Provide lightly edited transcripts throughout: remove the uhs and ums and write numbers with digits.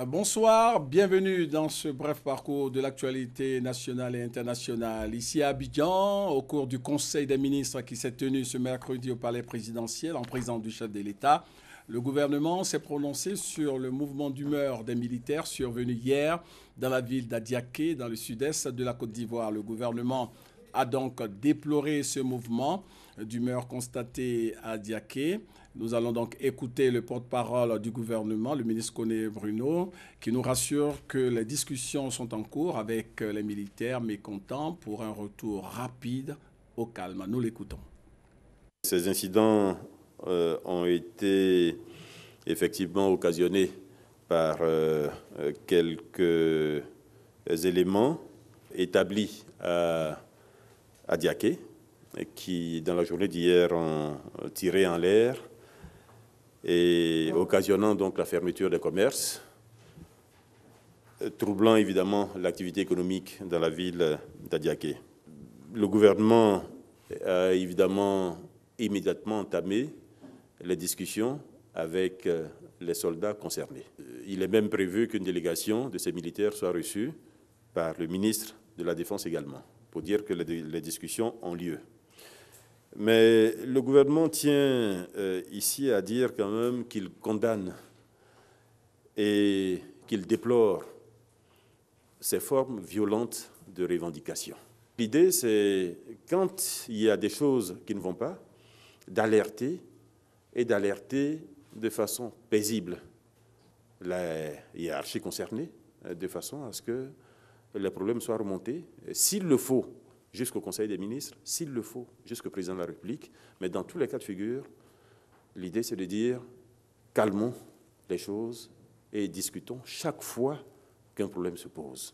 Bonsoir, bienvenue dans ce bref parcours de l'actualité nationale et internationale. Ici à Abidjan, au cours du Conseil des ministres qui s'est tenu ce mercredi au Palais présidentiel en présence du chef de l'État, le gouvernement s'est prononcé sur le mouvement d'humeur des militaires survenu hier dans la ville d'Adiaké, dans le sud-est de la Côte d'Ivoire. Le gouvernement a donc déploré ce mouvement d'humeur constaté à Adiaké. Nous allons donc écouter le porte-parole du gouvernement, le ministre Koné Bruno, qui nous rassure que les discussions sont en cours avec les militaires mécontents pour un retour rapide au calme. Nous l'écoutons. Ces incidents ont été effectivement occasionnés par quelques éléments établis à Diaké, qui, dans la journée d'hier, ont tiré en l'air et occasionnant donc la fermeture des commerces, troublant évidemment l'activité économique dans la ville d'Adiaké. Le gouvernement a évidemment immédiatement entamé les discussions avec les soldats concernés. Il est même prévu qu'une délégation de ces militaires soit reçue par le ministre de la Défense également, pour dire que les discussions ont lieu. Mais le gouvernement tient ici à dire quand même qu'il condamne et qu'il déplore ces formes violentes de revendication. L'idée, c'est, quand il y a des choses qui ne vont pas, d'alerter et d'alerter de façon paisible la hiérarchie concernée, de façon à ce que les problèmes soient remontés, s'il le faut, jusqu'au Conseil des ministres, s'il le faut, jusqu'au président de la République. Mais dans tous les cas de figure, l'idée, c'est de dire calmons les choses et discutons chaque fois qu'un problème se pose.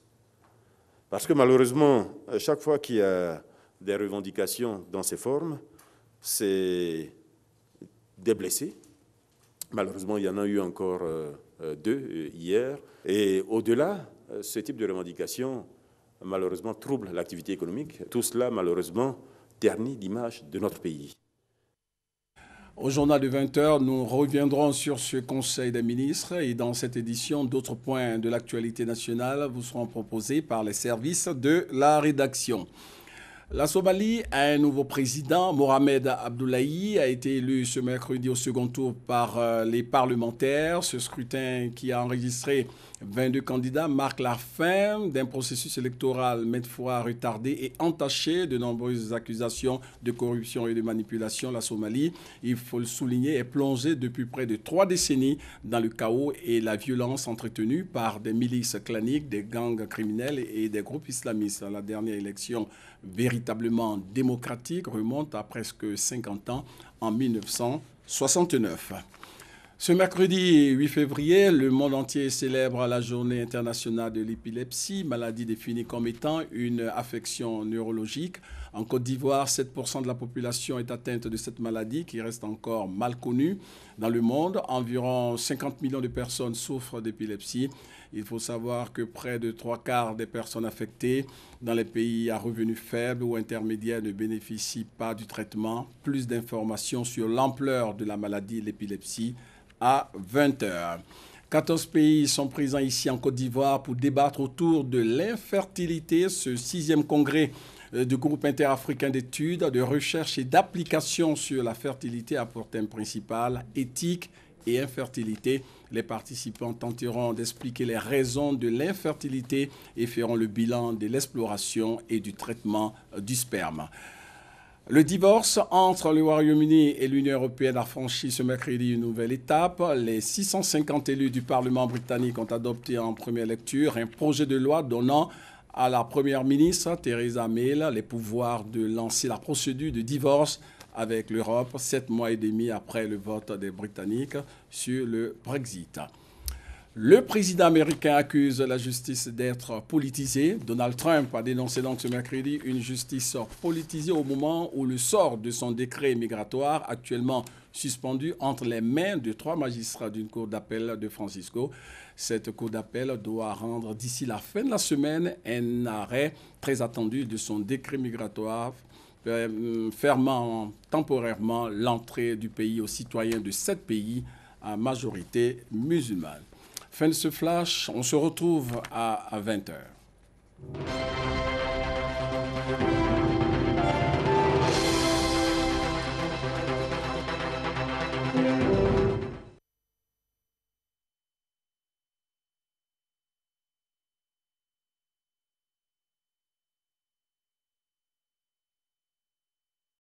Parce que malheureusement, chaque fois qu'il y a des revendications dans ces formes, c'est des blessés. Malheureusement, il y en a eu encore 2 hier. Et au-delà, ce type de revendications, malheureusement, trouble l'activité économique. Tout cela, malheureusement, ternit l'image de notre pays. Au journal de 20 h, nous reviendrons sur ce Conseil des ministres et dans cette édition, d'autres points de l'actualité nationale vous seront proposés par les services de la rédaction. La Somalie a un nouveau président. Mohamed Abdullahi a été élu ce mercredi au second tour par les parlementaires. Ce scrutin qui a enregistré 22 candidats marque la fin d'un processus électoral maintes fois retardé et entaché de nombreuses accusations de corruption et de manipulation. La Somalie, il faut le souligner, est plongée depuis près de 3 décennies dans le chaos et la violence entretenue par des milices claniques, des gangs criminels et des groupes islamistes. La dernière élection véritablement démocratique remonte à presque 50 ans, en 1969. Ce mercredi 8 février, le monde entier célèbre la journée internationale de l'épilepsie, maladie définie comme étant une affection neurologique. En Côte d'Ivoire, 7% de la population est atteinte de cette maladie qui reste encore mal connue. Dans le monde, environ 50 millions de personnes souffrent d'épilepsie. Il faut savoir que près de 3/4 des personnes affectées dans les pays à revenus faibles ou intermédiaires ne bénéficient pas du traitement. Plus d'informations sur l'ampleur de la maladie, l'épilepsie, à 20 h. 14 pays sont présents ici en Côte d'Ivoire pour débattre autour de l'infertilité, ce 6e congrès du groupe interafricain d'études, de recherche et d'application sur la fertilité à pour thème principal éthique et infertilité. Les participants tenteront d'expliquer les raisons de l'infertilité et feront le bilan de l'exploration et du traitement du sperme. Le divorce entre le Royaume-Uni et l'Union européenne a franchi ce mercredi une nouvelle étape. Les 650 élus du Parlement britannique ont adopté en première lecture un projet de loi donnant à la première ministre Theresa May les pouvoirs de lancer la procédure de divorce avec l'Europe 7 mois et demi après le vote des Britanniques sur le Brexit. Le président américain accuse la justice d'être politisée. Donald Trump a dénoncé donc ce mercredi une justice politisée au moment où le sort de son décret migratoire, actuellement suspendu entre les mains de 3 magistrats d'une cour d'appel de Francisco. Cette cour d'appel doit rendre d'ici la fin de la semaine un arrêt très attendu de son décret migratoire fermant temporairement l'entrée du pays aux citoyens de 7 pays à majorité musulmane. Fin de ce flash, on se retrouve à 20 h.